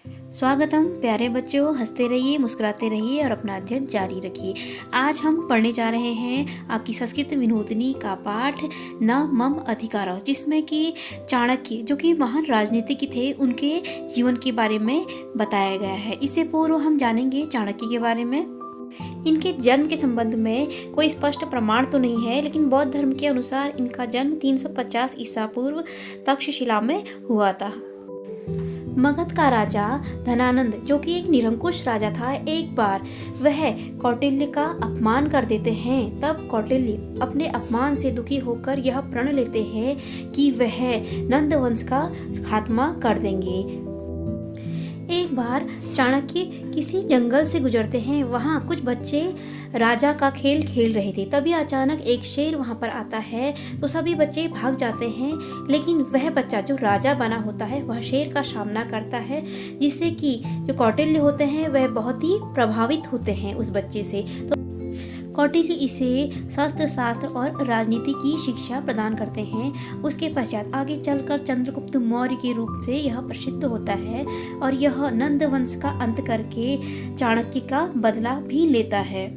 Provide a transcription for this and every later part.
स्वागतम प्यारे बच्चों, हंसते रहिए, मुस्कुराते रहिए और अपना अध्ययन जारी रखिए। आज हम पढ़ने जा रहे हैं आपकी संस्कृत विनोदनी का पाठ न मम अधिकारः, जिसमें कि चाणक्य जो कि महान राजनीतिज्ञ थे उनके जीवन के बारे में बताया गया है। इससे पूर्व हम जानेंगे चाणक्य के बारे में। इनके जन्म के संबंध में कोई स्पष्ट प्रमाण तो नहीं है, लेकिन बौद्ध धर्म के अनुसार इनका जन्म 350 ईसा पूर्व तक्षशिला में हुआ था। मगध का राजा धनानंद जो कि एक निरंकुश राजा था, एक बार वह कौटिल्य का अपमान कर देते हैं। तब कौटिल्य अपने अपमान से दुखी होकर यह प्रण लेते हैं कि वह नंद वंश का खात्मा कर देंगे। एक बार चाणक्य किसी जंगल से गुजरते हैं। वहाँ कुछ बच्चे राजा का खेल खेल रहे थे। तभी अचानक एक शेर वहाँ पर आता है तो सभी बच्चे भाग जाते हैं, लेकिन वह बच्चा जो राजा बना होता है वह शेर का सामना करता है, जिससे कि जो कौटिल्य होते हैं वह बहुत ही प्रभावित होते हैं उस बच्चे से। तो कौटिल्य इसे शस्त्र शास्त्र और राजनीति की शिक्षा प्रदान करते हैं। उसके पश्चात आगे चलकर चंद्रगुप्त मौर्य के रूप से यह प्रसिद्ध होता है और यह नंद वंश का अंत करके चाणक्य का बदला भी लेता है।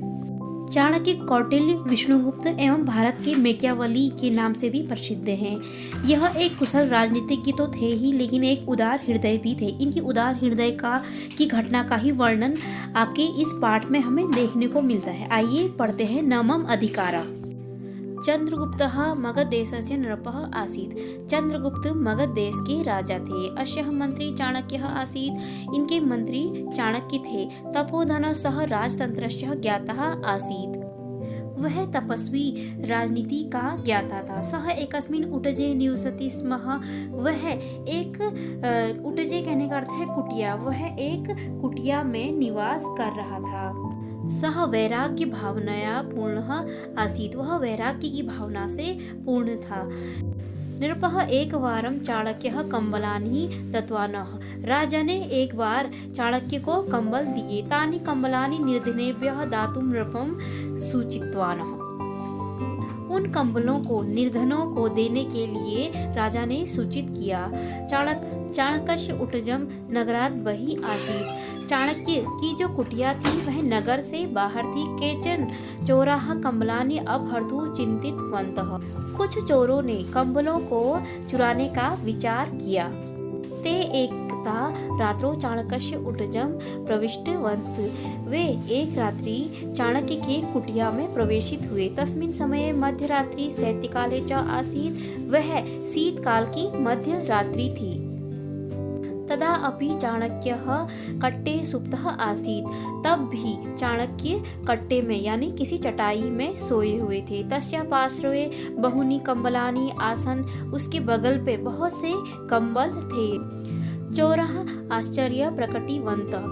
चाणक्य कौटिल्य, विष्णुगुप्त एवं भारत के मेकियावली के नाम से भी प्रसिद्ध हैं। यह एक कुशल राजनीतिज्ञ तो थे ही, लेकिन एक उदार हृदय भी थे। इनकी उदार हृदय की घटना का ही वर्णन आपके इस पाठ में हमें देखने को मिलता है। आइए पढ़ते हैं। नमम अधिकारः। चंद्रगुप्तः मगध देशस्य नृपः आसीत्। चंद्रगुप्त मगध देश के राजा थे। अस्य मंत्री चाणक्यः आसीत्। इनके मंत्री चाणक्य थे। तपोधन सह राजतंत्रस्य ज्ञातः आसीत्। वह तपस्वी राजनीति का ज्ञाता था। सह एकस्मिन् उटजे निवसति स्म। वह एक उटजे कहने का अर्थ है कुटिया। वह एक कुटिया में निवास कर रहा था। सह वैराग्य भावनाया पूर्णः आसीत्। वह वैराग्य की भावना से पूर्ण था। नृपः एकवारं चाणक्यः कंबलानि दत्तवानः। राजा ने एक बार चाणक्य को कंबल दिए। तानि कंबलानि निर्धनेभ्यः दातुं नृपं सूचितवानः। उन कंबलों को निर्धनों को देने के लिए राजा ने सूचित किया। चाणक्यस्य उटजम नगरात् बहिः आसीत्। चाणक्य की जो कुटिया थी वह नगर से बाहर थी। केचन चोराः कंबलानि अपहर्तुं चिन्तितवन्तः। कुछ चोरों ने कंबलों को चुराने का विचार किया। ते एकदा रात्रौ चाणक्यस्य उटजं प्रविष्टवन्तः। वे एक रात्रि चाणक्य के कुटिया में प्रवेशित हुए। तस्मिन् समये मध्यरात्रि शैत्यकाले च आसीत्। वह शीतकाल की मध्य रात्रि थी। तदा अपि चाणक्यः कट्टे सुप्तः आसीत्। तब भी चाणक्य कट्टे में यानी किसी चटाई में सोए हुए थे। तस्य पार्श्वे बहुनि कंबलानि आसन। उसके बगल पे बहुत से कंबल थे। चोरः आश्चर्य प्रकटिवन्तः।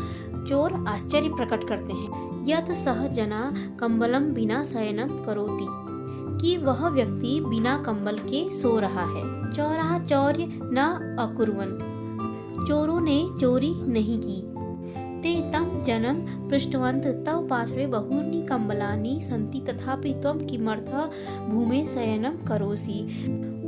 चोर आश्चर्य प्रकट करते हैं। यत् सह जना कंबलम बिना शयनं करोति। कि वह व्यक्ति बिना कंबल के सो रहा है। चोरः चौर्य न अकुर्वन्। चोरों ने चोरी नहीं की। ते तं जनम पृष्टवन्त तव पार्श्वे बहूनि कंबलानि सन्ति तथापि त्वं किमर्थं भूमे शयनं करोसि।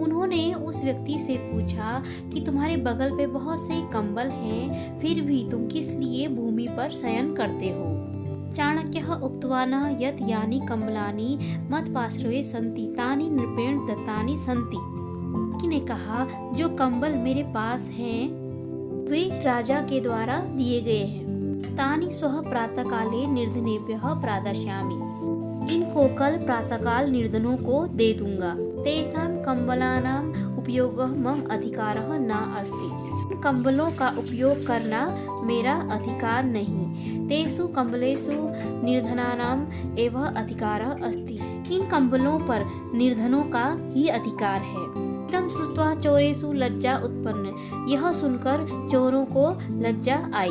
उन्होंने उस व्यक्ति से पूछा कि तुम्हारे बगल पे बहुत से कंबल हैं, फिर भी तुम किस लिए भूमि पर शयन करते हो। चाणक्यः उक्तवानः यत् यानि कंबलानि मत्पार्श्वे सन्ति तानि नृपेण दत्तानि सन्ति। ने कहा जो कंबल मेरे पास हैं वे राजा के द्वारा दिए गए हैं। तानि स्वः प्रातःकाले निर्धनेभ्यः प्रादास्यामि। इनको कल प्रातःकाल निर्धनों को दे दूंगा। तेषां कंबलानाम उपयोगः मम अधिकारः न अस्ति। कंबलों का उपयोग करना मेरा अधिकार नहीं। तेषु कंबलेषु निर्धनानाम एव अधिकारः अस्ति। इन कंबलों पर निर्धनों का ही अधिकार है। तम श्रुत्वा चोरेषु लज्जा उत्पन्न। यह सुनकर चोरों को लज्जा आई।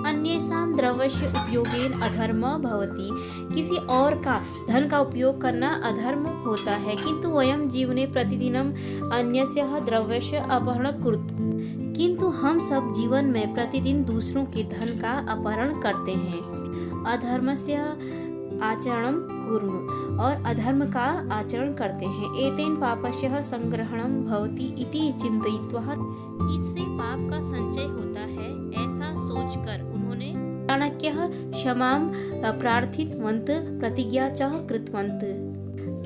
अन्येषां द्रव्यस्य उपयोगेन अधर्म भवति। किसी और का धन का उपयोग करना अधर्म होता है, किंतु वयं जीवने प्रतिदिनम अन्यस्य द्रव्यस्य अपहरणं कुर्मः। किंतु हम सब जीवन में प्रतिदिन दूसरों के धन का अपहरण करते हैं। अधर्मस्य आचरणं कुर्मः और अधर्म का आचरण करते हैं। एतेन पापस्य संग्रहणं भवति इति चिन्तयित्वा इससे पाप का संचय होता है, ऐसा सोच सोचकर उन्होंने चाणक्यः क्षमां प्रार्थितवन्त प्रतिज्ञा च कृतवन्त।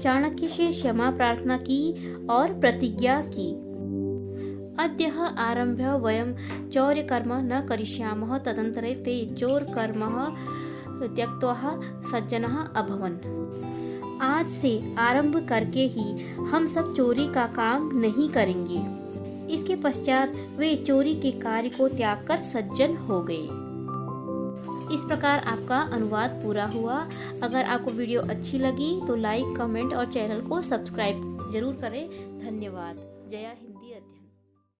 चाणक्य से क्षमा प्रार्थना की और प्रतिज्ञा की। अद्यः आरभ्य वयं चौर्यकर्म न करिष्यामः तदन्तरे ते चोरकर्मः त्यक्त्वा सज्जनः अभवन्। आज से आरंभ करके ही हम सब चोरी का काम नहीं करेंगे। इसके पश्चात वे चोरी के कार्य को त्याग कर सज्जन हो गए। इस प्रकार आपका अनुवाद पूरा हुआ। अगर आपको वीडियो अच्छी लगी तो लाइक, कमेंट और चैनल को सब्सक्राइब जरूर करें। धन्यवाद। जय हिंद।